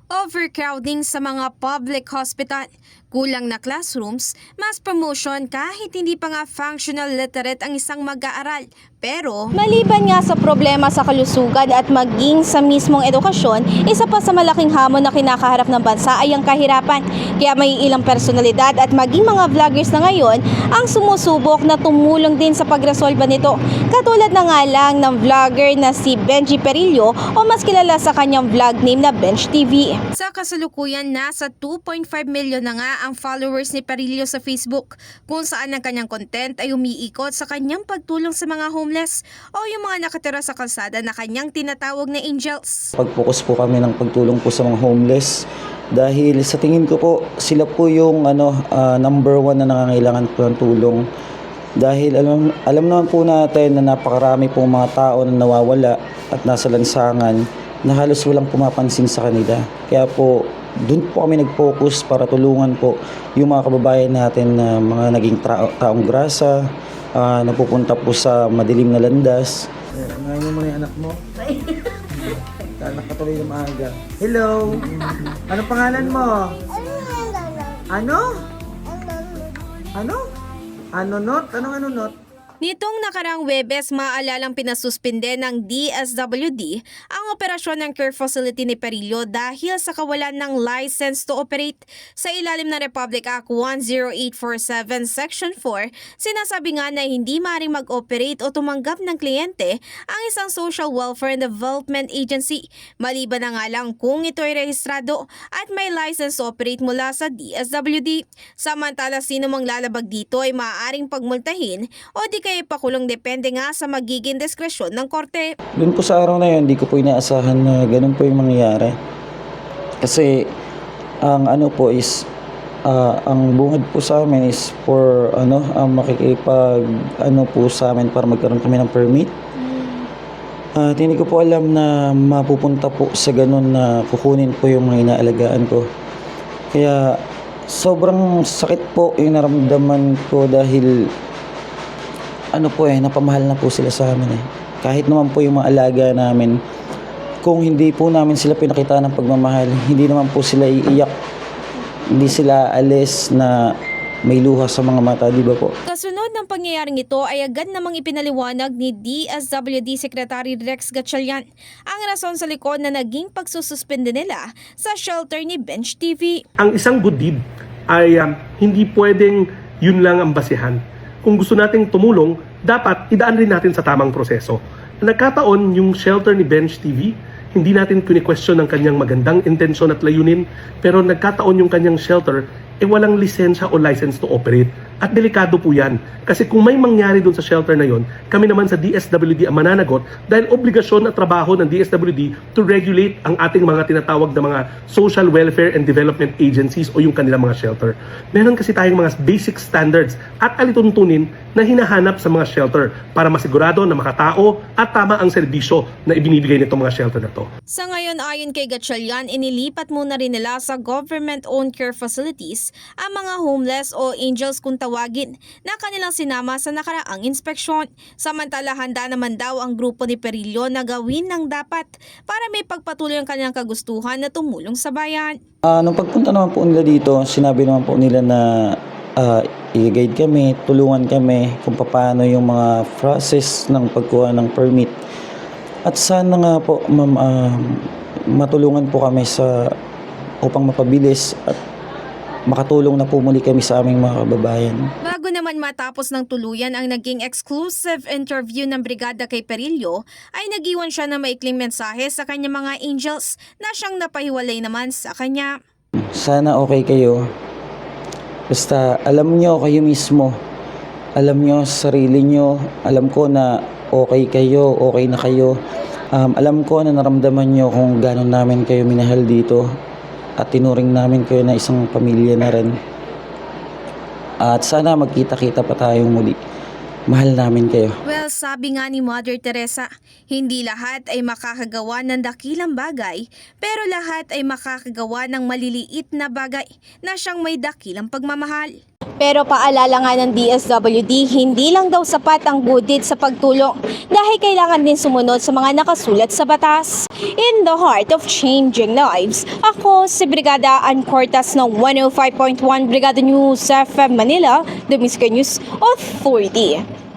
Overcrowding sa mga public hospital, kulang na classrooms, mass promotion kahit hindi pa nga functional literate ang isang mag-aaral. Pero maliban nga sa problema sa kalusugan at maging sa mismong edukasyon, isa pa sa malaking hamon na kinakaharap ng bansa ay ang kahirapan. Kaya may ilang personalidad at maging mga vloggers na ngayon ang sumusubok na tumulong din sa pagresolba nito. Katulad na nga lang ng vlogger na si Benji Perillo o mas kilala sa kanyang vlog name na Benj TV. sa kasalukuyan, nasa 2.5 million na nga ang followers ni Perillo sa Facebook, kung saan ang kanyang content ay umiikot sa kanyang pagtulong sa mga homeless o yung mga nakatira sa kalsada na kanyang tinatawag na angels. Pag-focus po kami ng pagtulong po sa mga homeless dahil sa tingin ko po sila po yung number one na nangangailangan po ng tulong. Dahil alam naman po natin na napakarami pong mga tao na nawawala at nasa lansangan na halos walang pumapansin sa kanila. Kaya po doon po kami nag-focus para tulungan po yung mga kababayan natin na mga naging taong grasa, napupunta po sa madilim na landas. Ngayon mo na yung anak mo? Anak ka tuloy na maaga. Hello! Ano pangalan mo? Ano? Ano? Ano not? Anong ano not? Nitong nakarang Webes, maalalang pinasuspinde ng DSWD ang operasyon ng care facility ni Perillo dahil sa kawalan ng license to operate. Sa ilalim ng Republic Act 10847 Section 4, sinasabi nga na hindi maaaring mag-operate o tumanggap ng kliyente ang isang Social Welfare and Development Agency, maliban na nga lang kung ito ay rehistrado at may license to operate mula sa DSWD. Samantala, sino mang lalabag dito ay maaaring pagmultahin o di kaya pakulong, depende nga sa magiging diskresyon ng korte. Doon po sa araw na yun, hindi ko po inaasahan na ganun po yung mangyayari. Kasi ang ano po is, ang bungad po sa amin is for makikipag po sa amin para magkaroon kami ng permit. Hindi ko po alam na mapupunta po sa ganun na kukunin po yung mga inaalagaan ko. Kaya sobrang sakit po yung naramdaman ko dahil napamahal na po sila sa amin eh. Kahit naman po yung mga alaga namin, kung hindi po namin sila pinakita ng pagmamahal, hindi naman po sila iiyak, hindi sila alis na may luha sa mga mata, di ba po? Kasunod ng pangyayaring ito ay agad namang ipinaliwanag ni DSWD Secretary Rex Gatchalian ang rason sa likod na naging pagsususpende nila sa shelter ni Benj TV. Ang isang good deed ay hindi pwedeng yun lang ang basihan. Kung gusto nating tumulong, dapat idaan rin natin sa tamang proseso. Nagkataon yung shelter ni Benj TV, hindi natin kini-question ang kanyang magandang intensyon at layunin, pero nagkataon yung kanyang shelter walang lisensya o license to operate. At delikado po yan. Kasi kung may mangyari doon sa shelter na yon, kami naman sa DSWD ang mananagot dahil obligasyon at trabaho ng DSWD to regulate ang ating mga tinatawag na mga social welfare and development agencies o yung kanilang mga shelter. Meron kasi tayong mga basic standards at alituntunin na hinahanap sa mga shelter para masigurado na makatao at tama ang serbisyo na ibinibigay nitong mga shelter na to. Sa ngayon, ayon kay Gatchalian, inilipat muna rin nila sa government-owned care facilities ang mga homeless o angels kung tawagin na kanilang sinama sa nakaraang inspeksyon. Samantala, handa naman daw ang grupo ni Perillo na gawin ng dapat para may pagpatuloy ang kanilang kagustuhan na tumulong sa bayan. Nung pagpunta naman po nila dito, sinabi naman po nila na i-guide kami, tulungan kami kung paano yung mga process ng pagkuha ng permit. At sana nga po, ma'am, matulungan po kami upang mapabilis at makatulong na po muli kami sa aming mga kababayan. Bago naman matapos ng tuluyan ang naging exclusive interview ng brigada kay Perillo, ay nag-iwan siya ng maikling mensahe sa kanyang mga angels na siyang napahiwalay naman sa kanya. Sana okay kayo. Basta alam nyo kayo mismo. Alam nyo sa sarili nyo. Alam ko na okay kayo, okay na kayo. Alam ko na naramdaman nyo kung gano'n namin kayo minahal dito. At tinuring namin kayo na isang pamilya na rin. At sana magkita-kita pa tayong muli. Mahal namin kayo. Well, sabi nga ni Mother Teresa, hindi lahat ay makakagawa ng dakilang bagay, pero lahat ay makakagawa ng maliliit na bagay na siyang may dakilang pagmamahal. Pero paalala nga ng DSWD, hindi lang daw sapat ang good deed sa pagtulong dahil kailangan din sumunod sa mga nakasulat sa batas. in the heart of changing lives. Ako si Brigada Ann Cortas ng 105.1 Brigada News FM Manila, the Music News Authority.